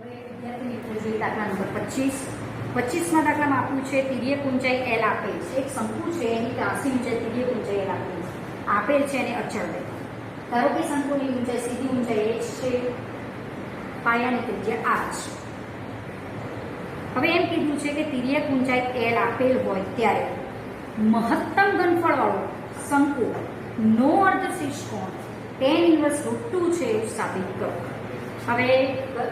હવે વિદ્યાર્થી મિત્રો જોઈએ દાખલા નંબર 25. 25માં દાખલામાં આપ્યું છે તિર્યક ઊંચાઈ L આપેલ છે, એક શંકુ છે એની ત્રાસી ઊંચાઈ તિર્યક ઊંચાઈ L આપેલ છે અને અચળ રહે. ધારો કે શંકુની ઊંચાઈ સીધી ઊંચાઈ h છે, પાયાની ત્રિજ્યા r છે. હવે એમ કીધું છે કે તિર્યક ઊંચાઈ L આપેલ હોય ત્યારે મહત્તમ ઘનફળવાળો શંકુ નો અર્ધશીર્ષ કોણ tan ઇન્વર્સ √2 છે એવું સાબિત કરો. હવે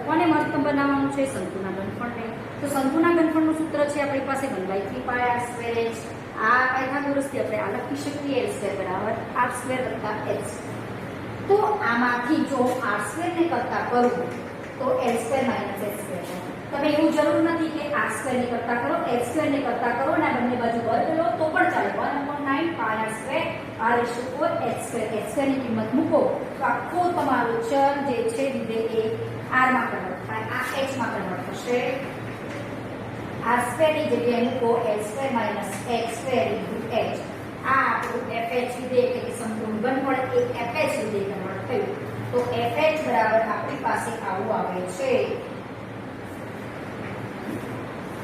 કોને મહત્તમ બનાવવાનું છે? શંકુના ઘનફળને. તો શંકુના ઘનફળનું સૂત્ર છે આપણી પાસે 1/3 π r²h. આ પાયથાગોરસથી આપણે આ લખી શકીએ l² r² + h. તો આમાંથી જો r² ને કરતા કરું તો l² - h². તમે એવું જરૂર નથી કે r² ને કરતા કરો, h² ને કરતા કરો અને બંને બાજુ વર્ગ લો તો પણ ચાલે. 1/9 π r²r/4 h². ની કિંમત મૂકો તો આખો તમારો ચલ જે છે વિધેય એ r માં કન્વર્ટ થાય, આ h માં કન્વર્ટ થશે. r² ની જગ્યાએ મૂકો l² - h². આ આપણું fh વિધેય એટલે કે સંપૂર્ણ ઘનફળ એ fh વિધેય કન્વર્ટ થયું. તો fh બરાબર આપણી પાસે આવું આવે છે.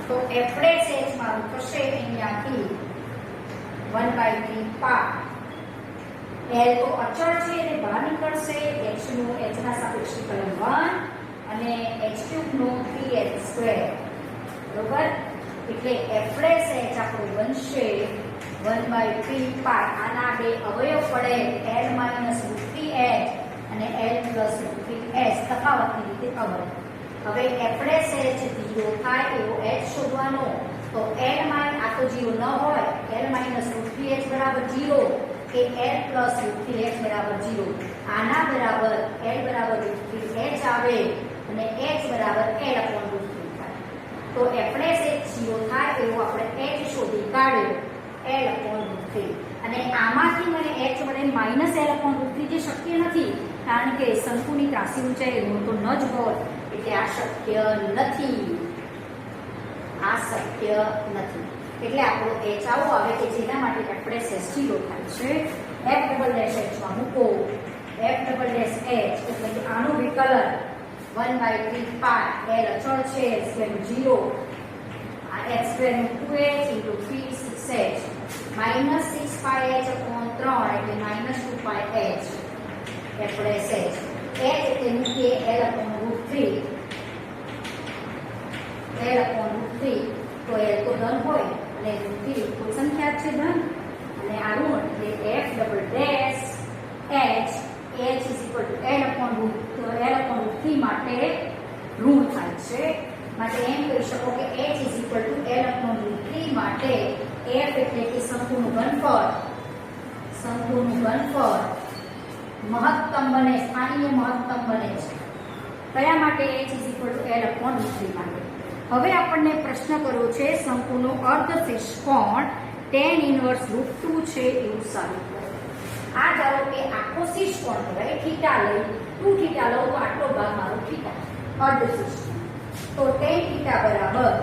તો f' h મારું થશે અહીંયાથી 1/3 π. l તો અચળ છે એટલે બહાર નીકળશે. h નું h ના સાપેક્ષે કલમ 1 અને h³ નું 3h². બરોબર? એટલે f' h આપણું બનશે 1/3 π. આના બે અવયવ પડે l - √3h અને l + √3h તફાવતની રીતે અવયવ. હવે f' h 0 થાય એવો h શોધવાનો. તો l માં આ તો 0 ન હોય, l - √3h બરાબર 0 કે l + √3h બરાબર 0. આના બરાબર l બરાબર √3h આવે અને h બરાબર l / √3 થાય. તો f' h 0 થાય એવો આપણે h શોધી કાઢ્યો l / √3. અને આમાંથી મને h મળે -l / √3 જે શક્ય નથી, કારણ કે શંકુની ત્રાસી ઊંચાઈ ઋણ તો ન જ હોય એટલે આ શક્ય નથી. એટલે આપણો h આવો આવે કે જેના માટે f' h 0 થાય છે. f' માં મૂકો f' h એટલે કે આનું વિકલન 1/3 π. l અચળ છે, h² 0, આ h² નું 2h × 3 6h -6 πh/3 એટલે -2πh f' h. h એટલે મૂકીએ l / √3. l / √3 તો l તો ધન હોય અને √3 કોઈ સંખ્યા છે ધન અને આ ઋણ એટલે f'' h l / √3 માટે ઋણ થાય છે. માટે એમ કહી શકો કે h l / √3 માટે f એટલે કે શંકુનું ઘનફળ મહત્તમ બને, સ્થાનીય મહત્તમ બને છે. કયા માટે? h l / √3 માટે. હવે આપણને પ્રશ્ન કર્યો છે શંકુનો અર્ધશીર્ષ કોણ tan ઇન્વર્સ √2 છે એવું સાબિત કરો. આ ધારો કે આખો શીર્ષ કોણ કહેવાય, થીટા લઈ 2θ લઉં તો આટલો ભાગ મારો થીટા અર્ધશીર્ષ. તો tan θ બરાબર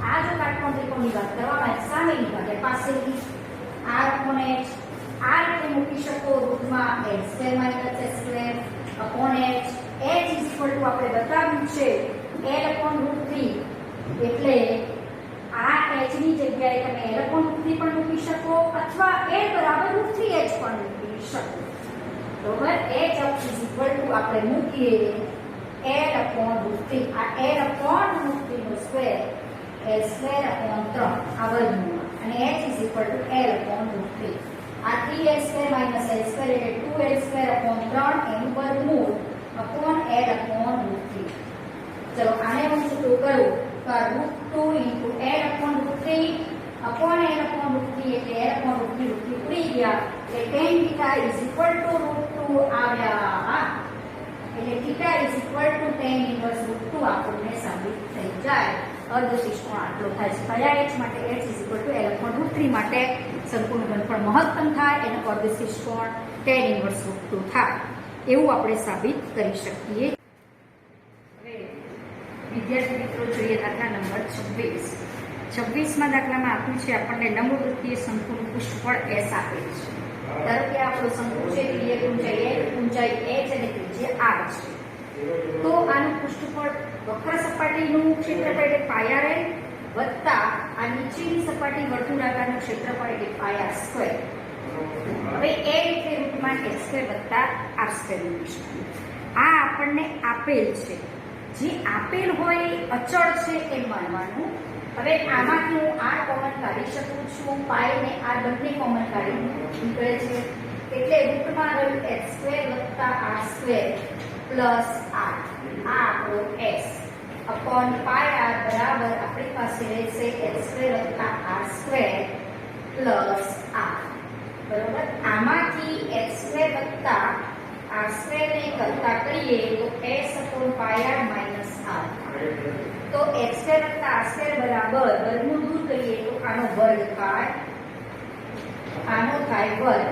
આ જો કાટકોણ ત્રિકોણની વાત કરવામાં આવે સામેની બાજુ પાસેની r/h આ રીતે મૂકી શકો રૂટમાં l² - h²/h. h આપણે બતાવ્યું છે l / √3 એટલે આ h ની જગ્યાએ તમે l / √3 પણ મૂકી શકો અથવા l બરાબર √3h પણ મૂકી શકો. બરોબર? h આપણે મૂકીએ l / √3. આ l / √3 નો સ્ક્વેર l²/3 આ વર્ગમૂળમાં અને h l / √3. આ 3h² - l² એટલે 2l²/3 એનું વર્ગમૂળ / l / √3. ચલો આને હું શું કરું તો આ √2 × l / √3 / l / √3 એટલે l / √3 ઉડી ગયા એટલે tan θ √2 આવ્યા. એટલે θ tan ઇન્વર્સ √2 આપણને સાબિત થઈ જાય. અર્ધશીર્ષ કોણ આટલો થાય છે. કયા h માટે? h l / √3 માટે શંકુનું ઘનફળ મહત્તમ થાય એનો અર્ધશીર્ષ કોણ tan ઇન્વર્સ √2 થાય એવું આપણે સાબિત કરી શકીએ. વિદ્યાર્થી મિત્રો જોઈએ દાખલા નંબર 26. 26માં દાખલામાં આપ્યું છે આપણને લંબવૃત્તીય શંકુનું પૃષ્ઠફળ s આપેલ છે. ધારો કે આપણો શંકુ છે, તિર્યક ઊંચાઈ h અને ત્રિજ્યા r છે. તો આનું પૃષ્ઠફળ વક્ર સપાટીનું ક્ષેત્રફળ એટલે પાય આર એલ વત્તા આ નીચેની સપાટી વર્તુળાકારનું ક્ષેત્રફળ એટલે પાય આર સ્ક્વેર. હવે એ એટલે રૂટમાં એલ સ્ક્વેર વત્તા આર સ્ક્વેર મૂકીશું. આ આપણને આપેલ છે, જે આપેલ હોય અચળ છે એમ માનવાનું. હવે આમાંથી હું આર કોમન કાઢી શકું છું, પાય ને આર બંને કોમન કાઢી નીકળે છે એટલે રૂટમાં રહ્યું એલ સ્ક્વેર વત્તા આર સ્ક્વેર પ્લસ આર. આ આપણો એસ અપોન પાય આર બરાબર આપણી પાસે રહેશે એલ સ્ક્વેર વત્તા આર સ્ક્વેર પ્લસ આર. બરોબર. આમાંથી એલ સ્ક્વેર વત્તા આર સ્ક્વેર ને કરતા કરીએ તો S upon pi R minus R. તો એક્સ સ્ક્વેર વત્તા આર સ્ક્વેર બરાબર વર્ગમૂળ દૂર કરીએ તો આનો વર્ગ થાય, આનો થાય વર્ગ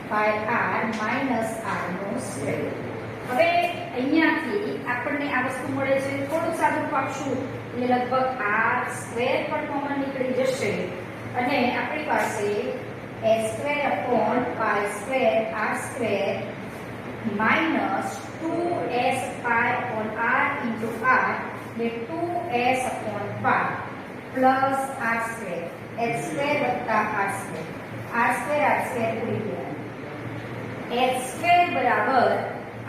પાય આર માઇનસ આર નો સ્ક્વેર. હવે અહીંયાથી આપણને આ વસ્તુ મળે છે, થોડું સાદું પાડશું એટલે લગભગ આર સ્ક્વેર પણ કોમન નીકળી જશે અને આપણી પાસે s square upon pi square r square minus 2s pi upon r into r એટલે 2s upon pi plus r square h square વત્તા r square પૂરી ગયા. h square બરાબર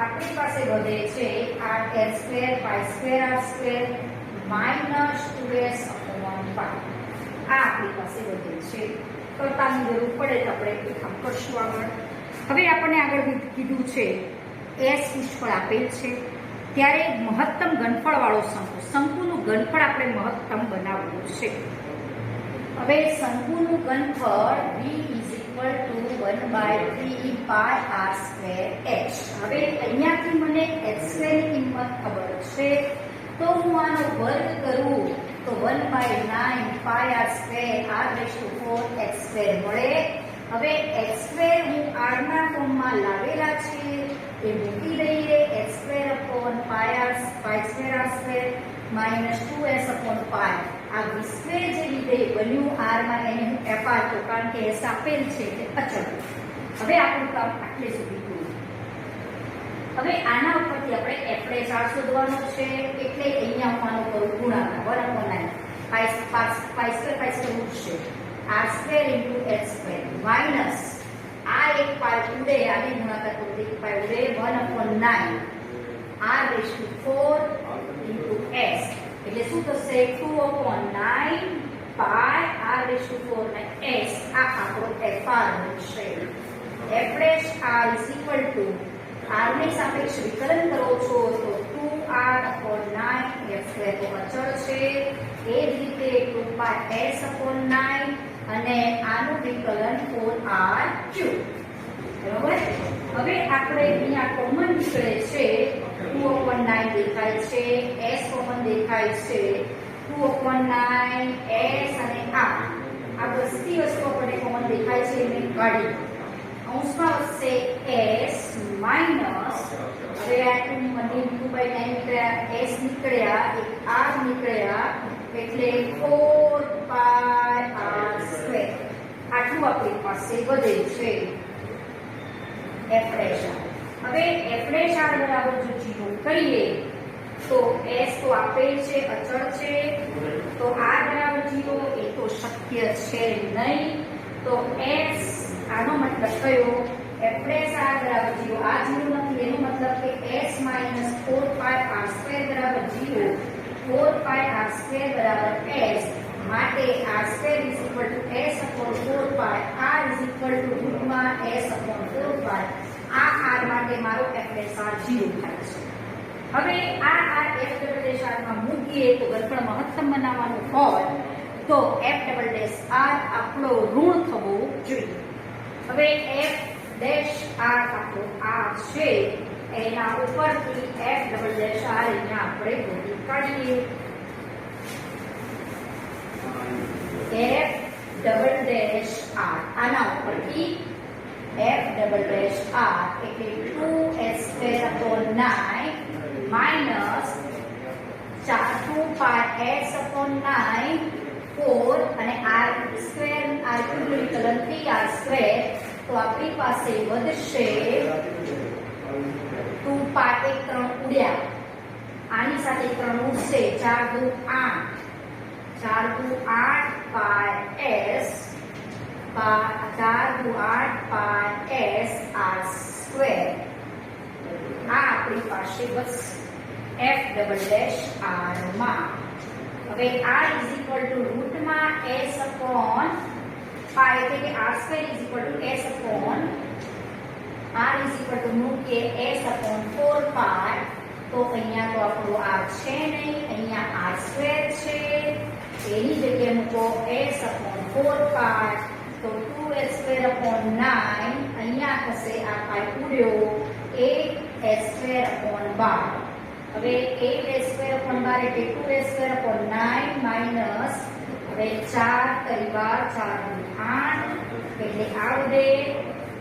આપણી પાસે વધે છે r h square pi square r square minus 2s upon pi. આ આપણી પાસે વધે છે. કરતાની જરૂર પડે તો આપણે કામ કરશું આગળ. હવે આપણને આગળ કીધું છે એસ પૃષ્ઠફળ આપેલ છે ત્યારે મહત્તમ ઘનફળવાળો શંકુ, શંકુનું ઘનફળ આપણે મહત્તમ બનાવવું છે. હવે શંકુનું ઘનફળ v = 1/3 પાય r સ્ક્વેર h. હવે અહીંયાથી મને h સ્ક્વેર ની કિંમત ખબર છે તો હું આનો વર્ગ કરું તો 1/9 પાય r square r⁴ h square મળે. હવે h સ્ક્વેર હું r ના ફોર્મમાં લાવેલા છે એ મૂકી દઈએ. h square upon pi square r square minus 2s upon pi. આ v સ્ક્વેર જે વિધેય બન્યું r માં એને હું f આપતો કારણ કે s આપેલ છે એટલે અચળ. હવે આપણું કામ આટલે સુધી પૂરું. હવે આના ઉપરથી આપણે f ડેશ r શોધવાનો છે એટલે અહીંયા હું આનો કરું ગુણાકાર 1/9 પાય સ્ક્વેર ઉઠશે r square into h square minus આ એક પાય ઉડે આને ગુણાકાર કરો એક પાય ઉડે 1/9 r⁴ into s એટલે શું થશે 2/9 પાય r⁴ ને s. આ આપણો fr બનશે. f ડેશ r r ને સાપેક્ષ વિકલન કરો છો તો 2r/9 f સ્ક્વેર તો અચળ છે. એ જ રીતે 2πs/9 અને આનું વિકલન 4r3. બરાબર. હવે આપણે અહીંયા કોમન નીકળે છે 2/9 દેખાય છે, s કોમન દેખાય છે 2/9 s અને આ બધી વસ્તુ આપણે કોમન દેખાય છે એને કાઢી અંશમાં વધશે s માઇનસ. હવે આ 2/9 નીકળ્યા, s નીકળ્યા, એક r નીકળ્યા એટલે 4πr². આટલું આપણી પાસે વધે છે f ડેશ r. હવે f ડેશ r બરાબર જો 0 કરીએ તો s તો આપેલ છે અચળ છે તો r બરાબર 0 એ તો શક્ય છે નહીં. તો s આનો મતલબ કયો f ડેશ r બરાબર 0. આ 0 નથી એનો મતલબ કે s માઇનસ 4πr² બરાબર 0, 4πr² બરાબર s. માટે r² = s/4π, r √s/4π. આ r માટે મારો f ડેશ r 0 થાય છે. હવે આ f ડબલ ડેશ r માં મૂકીએ તો ઘનફળ મહત્તમ બનાવવાનું હોય તો f ડબલ ડેશ r આપણો ઋણ થવો જોઈએ. હવે f ડેશ r આપણો r છે એના ઉપરથી f ડબલ ડેશ r અહીંયા આપણે ગોતી કાઢીએ. f ડબલ ડેશ r આના ઉપરથી f ડબલ ડેશ r એટલે 2s²/9 માઇનસ 2πs/9 4 અને r² વિકલન 3r². તો આપણી પાસે વધશે 2π 1 3 ઉડ્યા આની સાથે 3 ઉડશે 4 દુ 8 4 દુ 8 પાઈ s 4 દુ 8 પાઈ s r સ્ક્વેર આ આપણી પાસે બસ f ડબલ ડેશ r માં હવે r ઇઝ ઇક્વલ ટુ રૂટમાં s અપોન પાઈ એટલે કે r square is equal to s upon r is equal to મૂકીએ s અપોન 4 પાઈ તો અહીંયા તો આપણો r છે નહીં, અહીંયા r સ્ક્વેર છે, એની જગ્યાએ મૂકો s અપોન 4 પાઈ તો 2s સ્ક્વેર અપોન 9 અહીંયા થશે આ પાઈ ઉડ્યો 8s સ્ક્વેર અપોન 12 હવે 8s સ્ક્વેર અપોન 12 એટલે 2s સ્ક્વેર અપોન 9 માઈનસ હવે 4 કરી 12 4 દુ 8 એટલે આવડે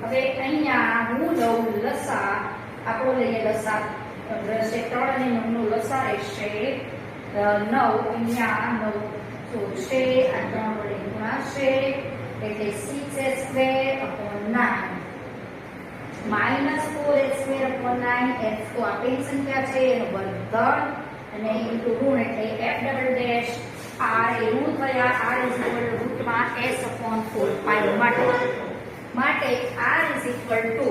હવે અહીંયા હું લઉં લસા આપણો લઈએ લસા રહેશે 3 અને 9 નો લસા રહેશે 9 અહીંયા 9 જોડશે આ 3 વડે ગુણાશે એટલે 6s square upon 9 minus 4s square upon 9 s તો આપેલી સંખ્યા છે એનો વર્ગમૂળ અને ઇન્ટુ ઋણ એટલે f ડબલ ડેશ r એ ઋણ થયા r ઇઝ ઇક્વલ ટુ રૂટમાં s અપોન 4 પાઈ માટે r ઇઝ ઇક્વલ ટુ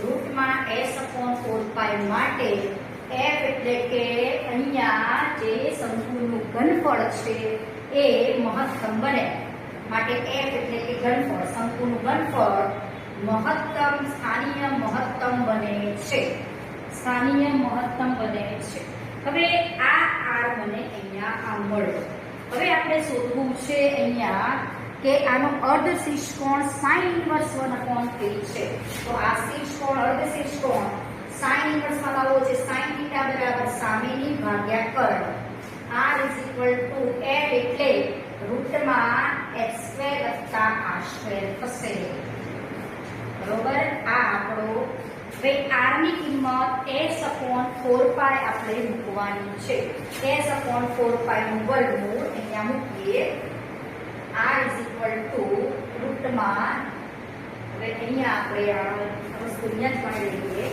રૂટમાં s અપોન 4 પાઈ માટે f એટલે કે અહીંયા જે શંકુનું ઘનફળ છે એ મહત્તમ બને માટે f એટલે કે ઘનફળ શંકુનું ઘનફળ મહત્તમ સ્થાનીય મહત્તમ બને છે સ્થાનીય મહત્તમ બને છે હવે આ r મને અહીંયા આ મળ્યો હવે આપણે શોધવું છે અહીંયા કે આનો અર્ધ શીર્ષ કોણ sin ઇન્વર્સ 1/3 છે તો આ શીર્ષ કોણ અર્ધ શીર્ષ કોણ sin ઇન્વર્સ માં લાવો છે sin θ બરાબર સામેની ભાગ્યા કર્ણ r is equal two f એટલે રૂટમાં x² r² થશે બરોબર આ આપણો હવે r ની કિંમત s અપોન 4 પાઈ આપણે મૂકવાની છે s અપોન 4 પાઈ નું વર્ગમૂળ અહીંયા મૂકીએ r ઇઝ ઇક્વલ ટુ રૂટમાં હવે અહીંયા આપણે આ વસ્તુ અહીંયા જ પાડી લઈએ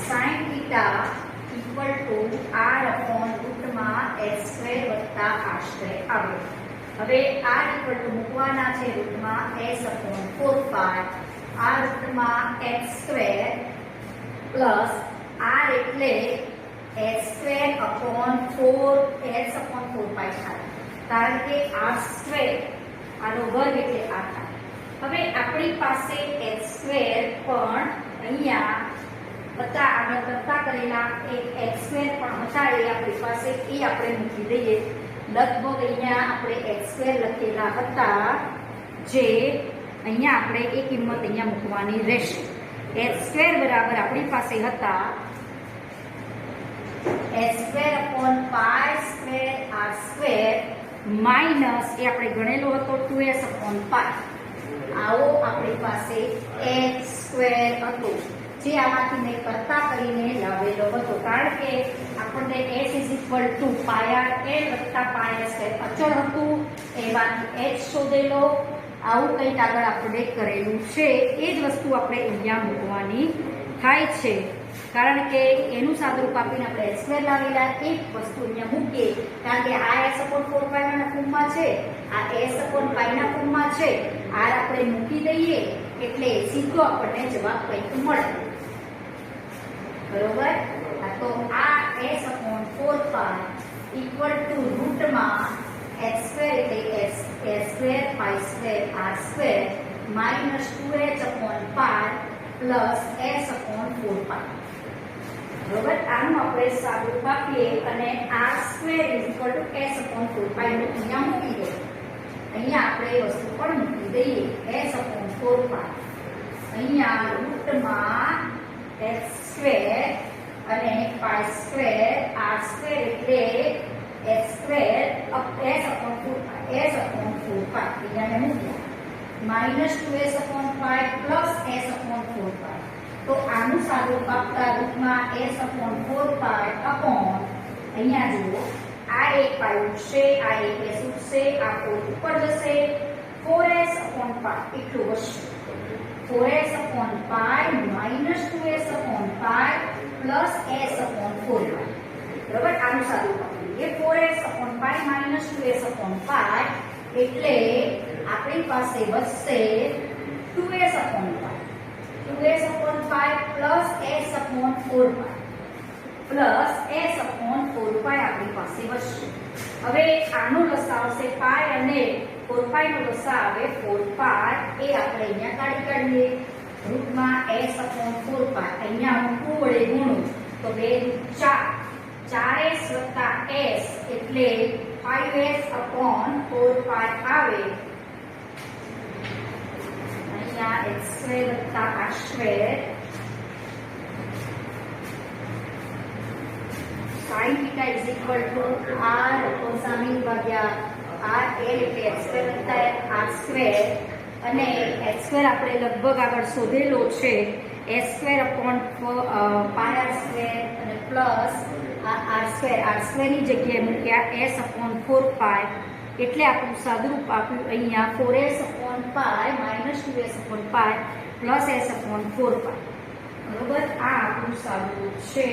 sin θ equal to r upon રૂટમાં s² r² આવે હવે r ઇક્વલ ટુ મૂકવાના છે રૂટમાં s અપોન 4 પાઈ r રૂટમાં x² પ્લસ r એટલે s² અપોન 4 s અપોન 4 પાઈ થાય કારણ કે r² આનો વર્ગ એટલે r થાય હવે આપણી પાસે x² પણ અહીંયા હતા આગળ કરતા કરેલા એક x² પણ હતા એ આપણી પાસે એ આપણે મૂકી દઈએ લગભગ અહીંયા આપણે x² લખેલા હતા જે અહીંયા આપણે એ કિંમત અહીંયા મૂકવાની રહેશે x² બરાબર આપણી પાસે હતા s² upon pi square r square minus એ આપણે ગણેલો હતો 2s upon pi આવો આપણી પાસે x² હતો જે આમાંથી મેં કરતા કરીને લાવેલો હતો કારણ કે આપણને s pi r l pi s અચળ હતું એમાંથી h શોધેલો આવું કંઈક આગળ આપણે કરેલું છે એ જ વસ્તુ આપણે અહીંયા મૂકવાની થાય છે કારણ કે એનું સાદુરૂપ આપીને આપણે s² લાવેલા એક વસ્તુ અહીંયા મૂકીએ કારણ કે આ s upon 4 pi ના ફોર્મમાં છે આ s upon pi ના ફોર્મમાં છે r આપણે મૂકી દઈએ એટલે સીધો આપણને જવાબ કંઈક મળે બરોબર તો આ s upon 4 pi equal to રૂટમાં x² એટલે s² pi square r square minus 2h upon pi plus s upon 4 pi બરોબર આનું આપણે સાદુરૂપ આપીએ અને r² s upon 4 pi નું અહીંયા મૂકી દઈએ અહીંયા આપણે એ વસ્તુ પણ મૂકી દઈએ s upon 4 pi અહીંયા રૂટમાં x² અને pi square r² એટલે s² s upon 4 pi અહીંયા મેં મૂક્યા minus 2s upon pi plus s upon 4 pi તો આનું સાદુરૂપ આપતા રૂટમાં s upon 4 pi upon અહીંયા જુઓ આ એક પાઈ ઉઠશે આ એક s ઉઠશે આ 4 ઉપર જશે 4s upon pi એટલું વધશે 4s upon pi minus 2s upon સાદું પકડીએ 4s/π - 2s/π એટલે આપણી પાસે બચશે 2s/π 2s/π plus s/4π plus s/4π આપણી પાસે બચશે. હવે આનો લસાઅ આવશે π અને 4π નો લસાઅ આવે 4π એ આપણે અહીંયા કાઢીએ. રૂટમાં s/4π અહીંયા હું 2 વડે ગુણું તો 2 × 4 4s + s એટલે 5s/4π આવે. અહીંયા x² + r² sin θ r cosine ભાગ્યા r l એટલે x² + r² અને x² આપણે લગભગ આગળ શોધેલો છે s²/πr² અને પ્લસ r² ની જગ્યાએ મૂક્યા s/4π એટલે આપણું સાદુરૂપ આપ્યું અહીંયા 4s/π - 2s/π પ્લસ s/4π. બરોબર, આ આપણું સાદુરૂપ છે.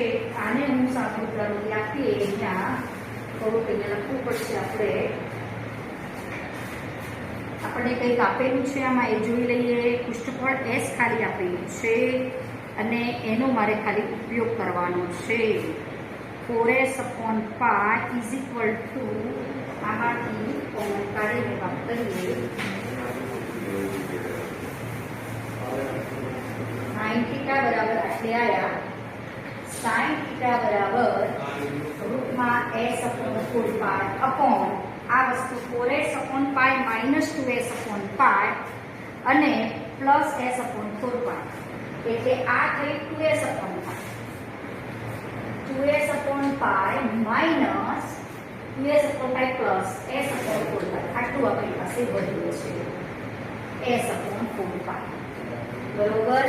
આને હું સાદુરૂપ આપીએ અહીંયા થોડુંક અહીંયા લખવું પડશે. આપણને કંઈક આપેલું છે આમાં એ જોઈ લઈએ. પૃષ્ઠફળ s ખાલી આપેલું છે અને એનો મારે ખાલી ઉપયોગ કરવાનો છે. 4s/π = આમાંથી કાઢીને વાપરીએ sin θ બરાબર આટલે આવ્યા. sin θ બરાબર રૂટમાં s/4π અપોન આ વસ્તુ 4s/π - 2s/π અને પ્લસ s/4π એટલે આ થઈ 2s/π 2s/π minus 2s/π plus s/4π આટલું આપણી પાસે વધ્યું છે s/4π. બરોબર,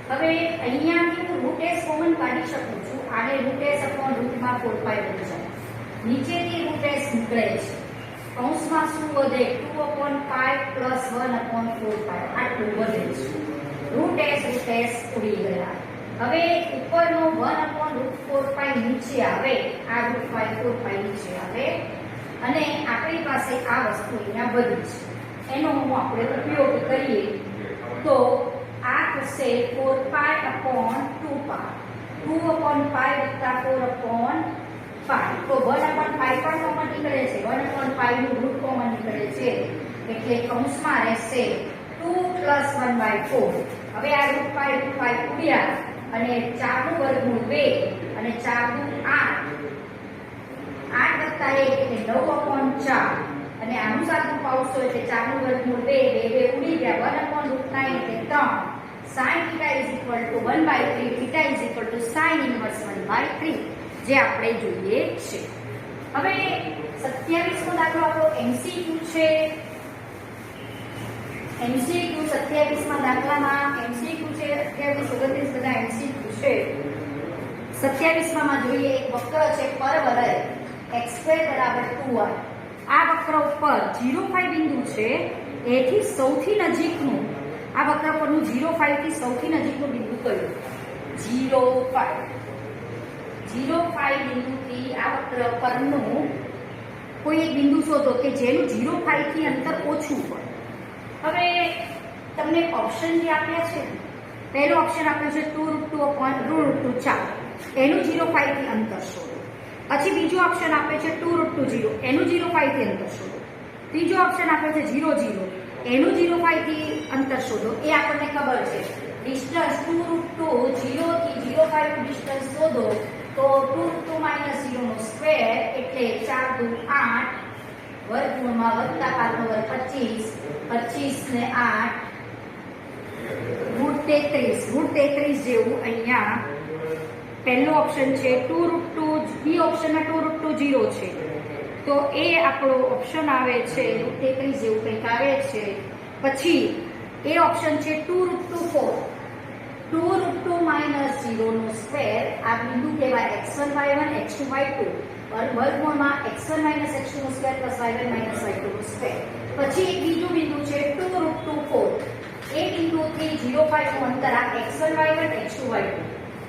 હવે અહીંયાથી હું રૂટ s કોમન કાઢી શકું છું. આને રૂટ s/√માં 4π બની જાય. નીચેથી રૂટ s નીકળે છે. કૌંસમાં શું વધે 2/π પ્લસ 1/4π આટલું વધે છે. રૂટ s ઉડી ગયા. હવે ઉપરનો 1/√4π નીચે આવે. આ √4π નીચે આવે અને આપણી પાસે આ વસ્તુ અહીંયા વધી છે. એનો આપણે ઉપયોગ કરીએ તો આ થશે 4π/2π 2/π + 4/π તો 1/π પણ કોમન નીકળે છે. 1/π નું રૂટ કોમન નીકળે છે એટલે કૌંસમાં રહેશે 2 + 1/4. હવે આ √π ઉડ્યા અને 4 નું વર્ગમૂળ 2 અને 4 નું 8 8 + 1 એટલે 9/4 અને આનું સાદું પાવશો એટલે 4 નું વર્ગમૂળ 2 ઉડી ગયા. 1/√9 એટલે 3. sin θ = 1/3 θ = sin 1/3 જે આપણે જોઈએ છે. હવે 27મો દાખલો આપણો MCQ છે. MCQ 27મા દાખલામાં MCQ છે 28 29 બધા MCQ છે. 27માં જોઈએ એક વક્ર છે પરવલય x² = 2y. આ વક્ર ઉપર 0,5 બિંદુ છે. એથી સૌથી નજીકનું આ વક્ર પરનું 0,5 થી સૌથી નજીકનું બિંદુ કયું? 0,5 બિંદુથી આ વક્ર પરનું કોઈ એક બિંદુ શોધો કે જેનું 0,5 થી અંતર ઓછું હોય. હવે તમને ઓપ્શન જે આપ્યા છે, પહેલો ઓપ્શન આપ્યો છે 2√2/√2 એનું 0,5 થી અંતર શોધો. પછી બીજો ઓપ્શન આપે છે 2√2 એનું 0,5 થી અંતર શોધો. ત્રીજો ઓપ્શન આપે છે 0,0 એનું 0,5 થી અંતર શોધો. એ આપણને ખબર છે ડિસ્ટન્સ 2√2 0 થી 0,5 નું ડિસ્ટન્સ શોધો તો 2√2 - 0 નો સ્ક્વેર એટલે 4 × 8 વર્ગમૂળમાં વત્તા 5 નો વર્ગ 25 25 ને 8 √33 જેવું અહીંયા પહેલો ઓપ્શન છે 2√2. બી ઓપ્શનમાં 2√2 0 છે તો એ આપણો ઓપ્શન આવે છે √33 જેવું કંઈક આવે છે. પછી એ ઓપ્શન છે 2√2 2√2 - 0 નો સ્ક્વેર. આ બિંદુ કહેવાય x1 y1 x2 y2 વર્ગમૂળમાં x1 - x2 નો સ્ક્વેર પ્લસ y1 - y2 નો સ્ક્વેર. પછી એક બીજું બિંદુ છે 2√2 4. એ બિંદુથી 0,5 નું અંતર આ x1 y1 x2 y2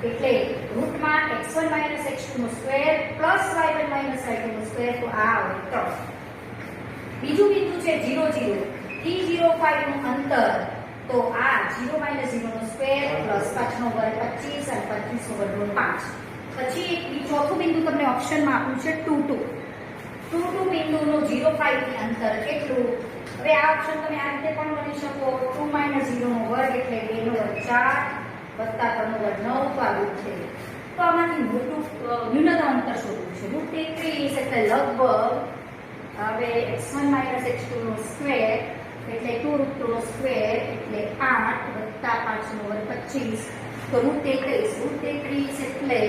એટલે રૂટમાં x1 - x2 નો સ્ક્વેર પ્લસ y1 - y2 નો સ્ક્વેર, તો આ આવે 3. બીજું બિંદુ છે 0 0 થી 0 5 નું અંતર, તો આ 0 - 0 નો સ્ક્વેર પ્લસ 5 નો વર્ગ 25 અને 25 નો વર્ગ 5. પછી એક ચોથું બિંદુ તમને ઓપ્શનમાં આપ્યું છે 2 2. 2 2 બિંદુનું 0 5 થી અંતર કેટલું? હવે આ ઓપ્શન તમે આ રીતે પણ ગણી શકો, 2 - 0 નો વર્ગ એટલે 2 નો વર્ગ 4 વત્તા 3 નો વર્ગ 9, તો આ રૂટ છે. તો આમાંથી મોટું ન્યૂનતમ અંતર શોધવું છે. રૂટ 31 એટલે લગભગ હવે x1 - x2 નો સ્ક્વેર એટલે 2 રૂટ 2 નો સ્ક્વેર એટલે 8 વત્તા 5 નો વર્ગ 25, તો રૂટ 33. રૂટ 33 એટલે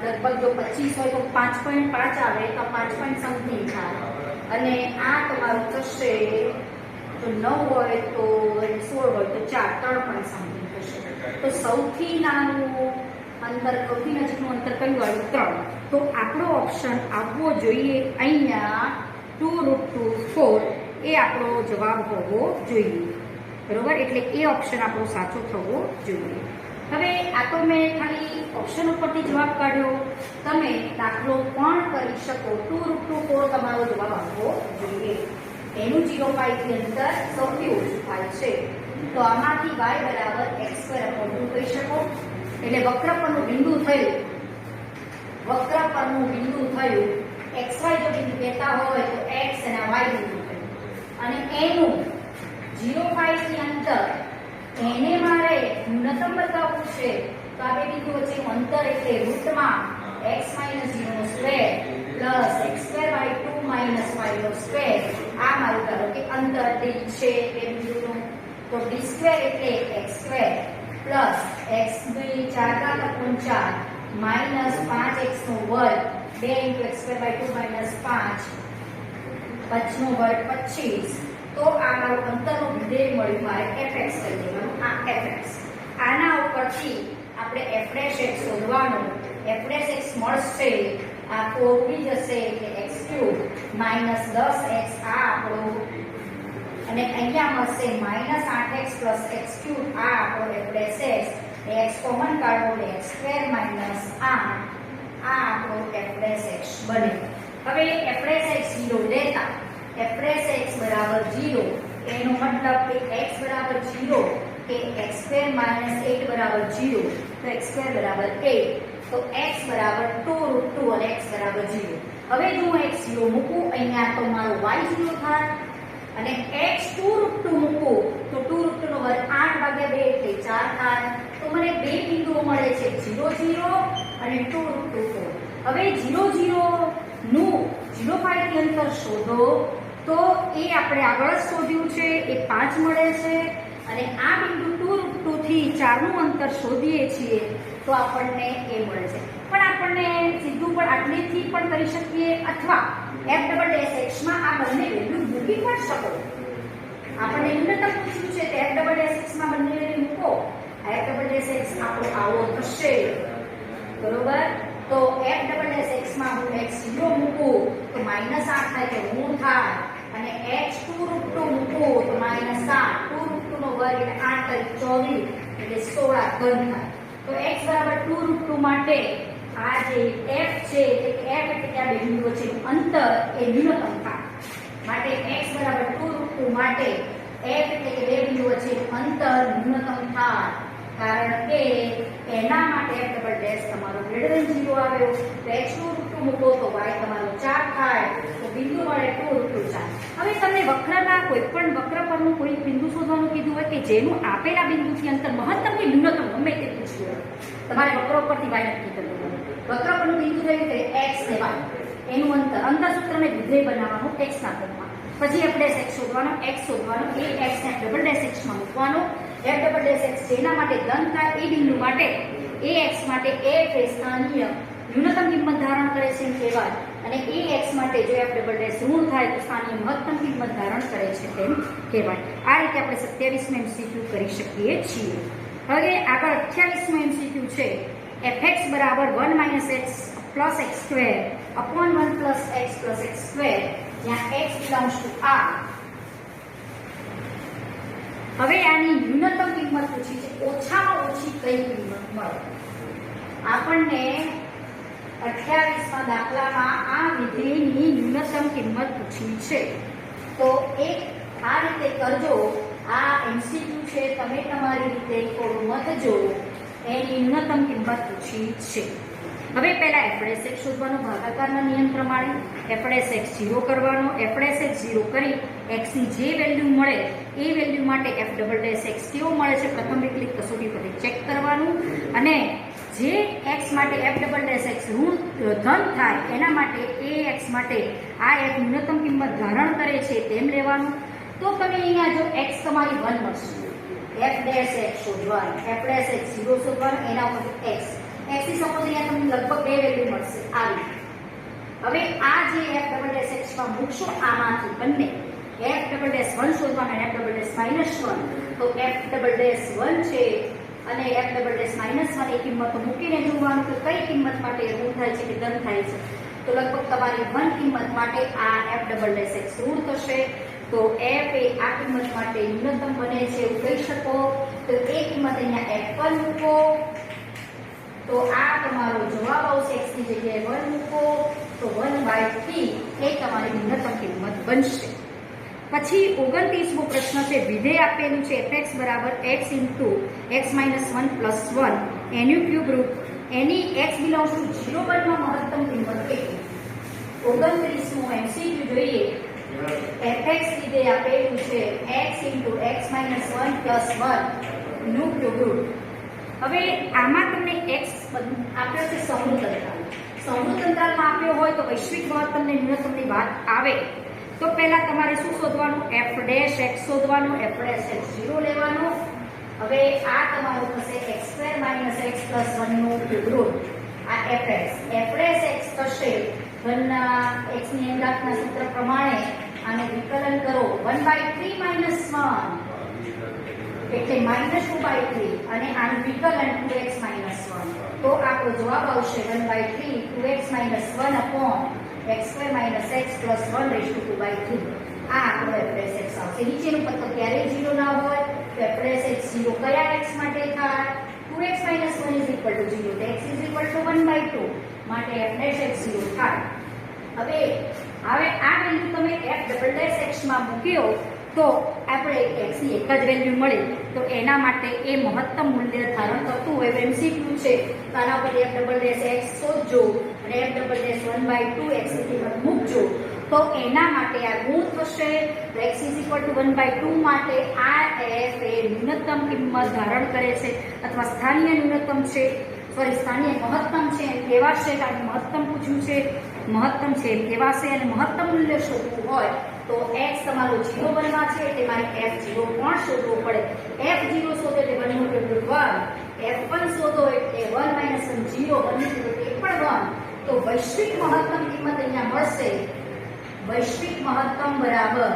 લગભગ જો 25 હોય તો 5.5 આવે, તો 5 પોઈન્ટ સમથિંગ થાય, અને આ તમારું થશે તો 9 હોય તો 16 હોય તો 3 પોઈન્ટ સમથિંગ થશે. તો સૌથી નાનું અંતર, સૌથી નજીકનું અંતર કયું આવ્યું? 3. તો આપણો ઓપ્શન આવવો જોઈએ અહીંયા 2 રૂટ 2 4, એ આપણો જવાબ હોવો જોઈએ. બરોબર, એટલે એ ઓપ્શન આપણો સાચો થવો જોઈએ. હવે આ તો મેં ખાલી ઓપ્શન ઉપરથી જવાબ કાઢ્યો, તમે દાખલો પણ કરી શકો. 2 રૂટ 2 4 તમારો જવાબ આવવો જોઈએ. એનું 0 5 થી અંતર સૌથી ઓછું થાય છે, તો આમાંથી y બરાબર x²/2 કહી શકો. એટલે વક્ર પરનું બિંદુ થયું, xy જો બિંદુ કહેતા હોય તો x અને y બિંદુ થયું, અને એનું 0 5 થી અંતર, એને મારે ન્યૂનતમ બતાવવું છે, તો આ બે બિંદુ વચ્ચેનું અંતર એટલે રૂટમાં x - 0 નો સ્ક્વેર પ્લસ x²/2 - y નો સ્ક્વેર. આ મારું ધારો કે અંતર d છે બે બિંદુનું, તો d² એટલે x² plus x2 4/4 minus 5x નો વર્ગ 2 × x²/2 - 5 5 નો વર્ગ 25. તો આ મારું અંતરનું વિધેય મળ્યું, મારે fx કહી દેવાનું. આ fx, આના ઉપરથી આપણે f'x શોધવાનું. f'x મળશે, આ 4 ઉડી જશે એટલે x³ માઇનસ 10x, આ આપણો, અને અહીંયા મળશે માઇનસ 8x પ્લસ x³ આ આપણો f'x. x કોમન કાઢો એટલે x² માઇનસ 8, આ આપણો f'x બને. હવે f'x 0 લેતા f'x બરાબર 0, એનો મતલબ કે x બરાબર 0 કે x² માઇનસ 8 બરાબર 0, તો x² બરાબર 8, તો x બરાબર 2 રૂટ 2 અને x બરાબર 0. હવે જો હું x 0 મૂકું, અહીંયા તો મારો y 0 થાય, અને x 2 રૂટ 2 મૂકું તો 2 રૂટ 2 નો વર્ગ 8/2 એટલે 4 થાય. તો મને બે બિંદુઓ મળે છે 0 0 અને 2 રૂટ 2 4. હવે 0 0 નું 0 5 થી અંતર શોધો, તો એ આપણે આગળ જ શોધ્યું છે, એ 5 મળે છે, અને આ બિંદુ 2 રૂટ 2 થી 4 નું અંતર શોધીએ છીએ તો આપણને એ મળે છે. પણ આપણને સીધું પણ આટલેથી પણ કરી શકીએ, અથવા f'(x) માં આ બંને વેલ્યુ મૂકી પણ શકો. આપણને ન્યૂનતમ પૂછ્યું છે તો f'(x) માં બંને વેલ્યુ મૂકો, f'(x) આપણો આવો થશે. બરોબર, તો f'(x) માં હું x0 મૂકું તો -8 થાય કે હું થાય, અને x 2 રૂટ 2 મૂકું તો -8, 2 રૂટ 2 નો વર્ગ એટલે 8 24 એટલે 16 ઘન થાય. તો x બરાબર 2 રૂટ 2 માટે આ જે f છે, એટલે f એટલે કે આ બે બિંદુ વચ્ચેનું અંતર એ ન્યૂનતમ થાય. માટે x બરાબર 2 રૂટ 2 માટે f એટલે કે બે બિંદુ વચ્ચેનું અંતર ન્યૂનતમ થાય, કારણ કે એના માટે f ડબલ તમારો >0 આવ્યો. તો x 2 રૂટ 2 મૂકો તો y તમારો 4 થાય, તો બિંદુ મળે 2 રૂટ 2 4. હવે તમને વક્રના કોઈ પણ વક્ર પરનું કોઈ બિંદુ શોધવાનું કીધું હોય કે જેનું આપેલા બિંદુથી અંતર મહત્તમ કે ન્યૂનતમ ગમે તે પૂછ્યું હોય, તમારે વક્ર ઉપરથી y નક્કી કરવું. વક્ર પરનું બિંદુ થયું કે x ને y, એનું અંતર સૂત્રને વિધેય બનાવવાનું x ના પદમાં, પછી f'(x) શોધવાનો, x શોધવાનો, એ x ને f'(x) માં મૂકવાનો. f'(x) જેના માટે ધન થાય એ બિંદુ માટે ax માટે f એ સ્થાનીય ન્યૂનતમ કિંમત ધારણ કરે છે એમ કહેવાય, અને ax માટે જો f'(x) ઋણ થાય તો સ્થાનીય મહત્તમ કિંમત ધારણ કરે છે તેમ કહેવાય. આ રીતે આપણે 27મો MCQ કરી શકીએ છીએ. હવે આગળ 28મો MCQ છે. fx બરાબર 1 - x plus x² upon 1 plus x plus x², જ્યાં x belongs to R. હવે આની ન્યૂનતમ કિંમત પૂછી છે, ઓછામાં ઓછી કઈ કિંમત મળે. આપણને 28માં દાખલામાં આ વિધેયની ન્યૂનતમ કિંમત પૂછી છે. તો એક આ રીતે કરજો. આ એમસીક્યુ છે, તમે તમારી રીતે થોડું મતજો. એની ન્યૂનતમ કિંમત પૂછી છે. હવે પહેલા f'(x) શોધવાનો ભાગાકારના નિયમ પ્રમાણે. f'(x) 0 કરવાનો. f'(x) 0 કરી x ની જે વેલ્યુ મળે એ વેલ્યુ માટે f'(x) કેવો મળે છે પ્રથમ વિકલિત કસોટી પરથી ચેક કરવાનું. અને જે x માટે f'(x) ઋણ ધન થાય એના માટે ax માટે આ f ન્યૂનતમ કિંમત ધારણ કરે છે તેમ લેવાનું. તો તમે અહીંયા જો x તમારી 1 મળશે, f'(x) શોધવાનું, f'(x) 0 શોધવાનું, એના ઉપર x ની સપોઝ અહીંયા તમને લગભગ બે વેલ્યુ મળશે આવી. હવે આ જે f'(x) માં મૂકશો આમાંથી બંને f'(1) શોધવાનું અને f'(-1) તો f'(1) છે અને f'(-1) એ કિંમતો મૂકીને જોવાનું કે કઈ કિંમત માટે ઋણ થાય છે કે ધન થાય છે. તો લગભગ તમારી 1 કિંમત માટે આ f'(x) ઋણ થશે. તો f એ આ કિંમત માટે ન્યૂનતમ બને છે એવું કહી શકો. તો એ કિંમત અહીંયા f1 મૂકો તો આ તમારો જવાબ આવશે. x ની જગ્યાએ 1 મૂકો તો 1/3 એ તમારી ન્યૂનતમ કિંમત બનશે. પછી 29મો પ્રશ્ન છે. વિધેય આપેલું છે f(x) = x * x - 1 + 1 એનું ક્યુબ રૂટ. એની x બિલોંગ્સ ટુ 0 1માં મહત્તમ કિંમત કેટલી? 29મો એમસીક્યુ જોઈએ. f(x) વિધેય આપેલું છે x * x - 1 + 1 નું ક્યુબ રૂટ. હવે આમાં તમને x આપ્યો છે સમૃદ્ધ અંતરાલ. સમૃદ્ધ અંતરાલમાં આપ્યો હોય તો વૈશ્વિક મહત્તમ ને ન્યૂનતમની વાત આવે તો પહેલા તમારે શું શોધવાનું? f'(x) શોધવાનું. f'(x) 0 લેવાનું. હવે આ તમારું થશે x² - x + 1 નું ક્યુબ રૂટ. આ f'(x) થશે ઘનના x ની અંદાજના સૂત્ર પ્રમાણે આને વિકલન કરો 1/3 - 1 એટલે -2/3 અને આનું વિકલન 2x - 1. તો આપણો જવાબ આવશે 1/3 2x - 1 x² - x + 1/2/3. આ આપણો f'(x) આવશે. નીચેનું પદ ક્યારેય 0 ના હોય તો f'(x) 0 કયા x માટે થાય? 2x - 1 = 0 તો x = 1/2 માટે f'(x) 0 થાય. હવે આ વેલ્યુ તમે f'(x) માં મૂક્યો તો આપણે x ની એક જ વેલ્યુ મળી. તો એના માટે એ મહત્તમ મૂલ્ય ધારણ કરતું હોય એમસીક્યુ છે. તો આના પર f'(x) શોધજો અને f'(1/2) x ની કિંમત મૂકજો. તો એના માટે આ ગુણ થશે. તો x = 1/2 માટે આ f એ ન્યૂનતમ કિંમત ધારણ કરે છે અથવા સ્થાનીય ન્યૂનતમ છે, સ્થાનીય મહત્તમ છે એમ કહેવાશે. કારણ મહત્તમ પૂછ્યું છે, મહત્તમ છે એમ કહેવાશે. અને મહત્તમ મૂલ્ય શોધવું હોય તો x તમારો 0 બનવા છે એટલે મારે f0 પણ શોધવો પડે. f0 શોધો એટલે 1 નું ક્યુબ રૂટ 1, f1 શોધો એટલે 1 - 1 0 બની ગયું એટલે પણ 1. તો વૈશ્વિક મહત્તમ કિંમત અહીંયા મળશે. વૈશ્વિક મહત્તમ બરાબર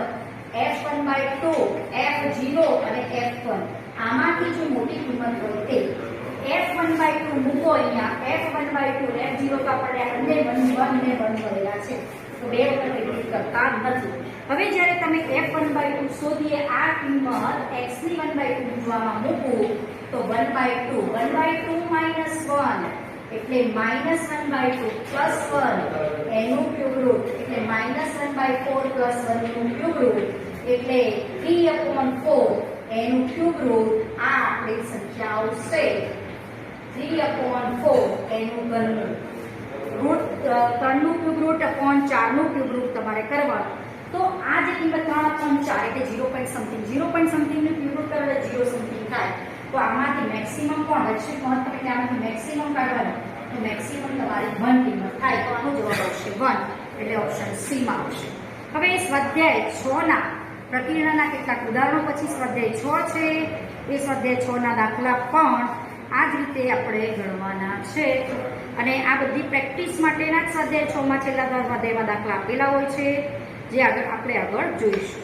f1/2 f0 અને f1. આમાંથી જો મોટી કિંમત હોય તે f1/2 મૂકો. અહીંયા f1/2 f0 તો આપણે બંને 1 ને 1 મળેલા છે તો બે વખત રિપીટ કરતા નથી. હવે જ્યારે તમે f1/2 શોધીએ આ કિંમત x ની 1/2 મૂકવામાં મૂકવું તો 1/2 1/2 - 1 એટલે -1/2 + 1 એનું ક્યુબ રૂટ એટલે -1/4 + 1 નું ક્યુબ રૂટ એટલે 3/4 એનું ક્યુબ રૂટ. આ આપણી સંખ્યા આવશે 3/4 એનું ઘનમૂળ. રૂટ 3 નું ક્યુબ રૂટ upon 4 નું ક્યુબ રૂટ તમારે કરવાનું. તો આ જે કિંમત 3/4 એટલે 0 point something નું ક્યુબ રૂટ કરો એટલે 0 something થાય. તો આમાંથી મેક્સિમમ કોણ? વૈશ્વિક મહત્તમ એટલે આમાંથી મેક્સિમમ કાઢવાનું. તો મેક્સિમમ તમારી 1 કિંમત થાય. તો આનો જવાબ આવશે 1 એટલે ઓપ્શન સી માં આવશે. હવે સ્વાધ્યાય 6 ના પ્રકીર્ણના કેટલાક ઉદાહરણો પછી સ્વાધ્યાય 6 છે. એ સ્વાધ્યાય 6 ના દાખલા પણ આ જ રીતે આપણે ગણવાના છે. અને આ બધી પ્રેક્ટિસ માટેના જ સ્વાધ્યાય 6 માં છેલ્લા સ્વાધ્યાયમાં દાખલા આપેલા હોય છે જે આપણે આગળ જોઈશું.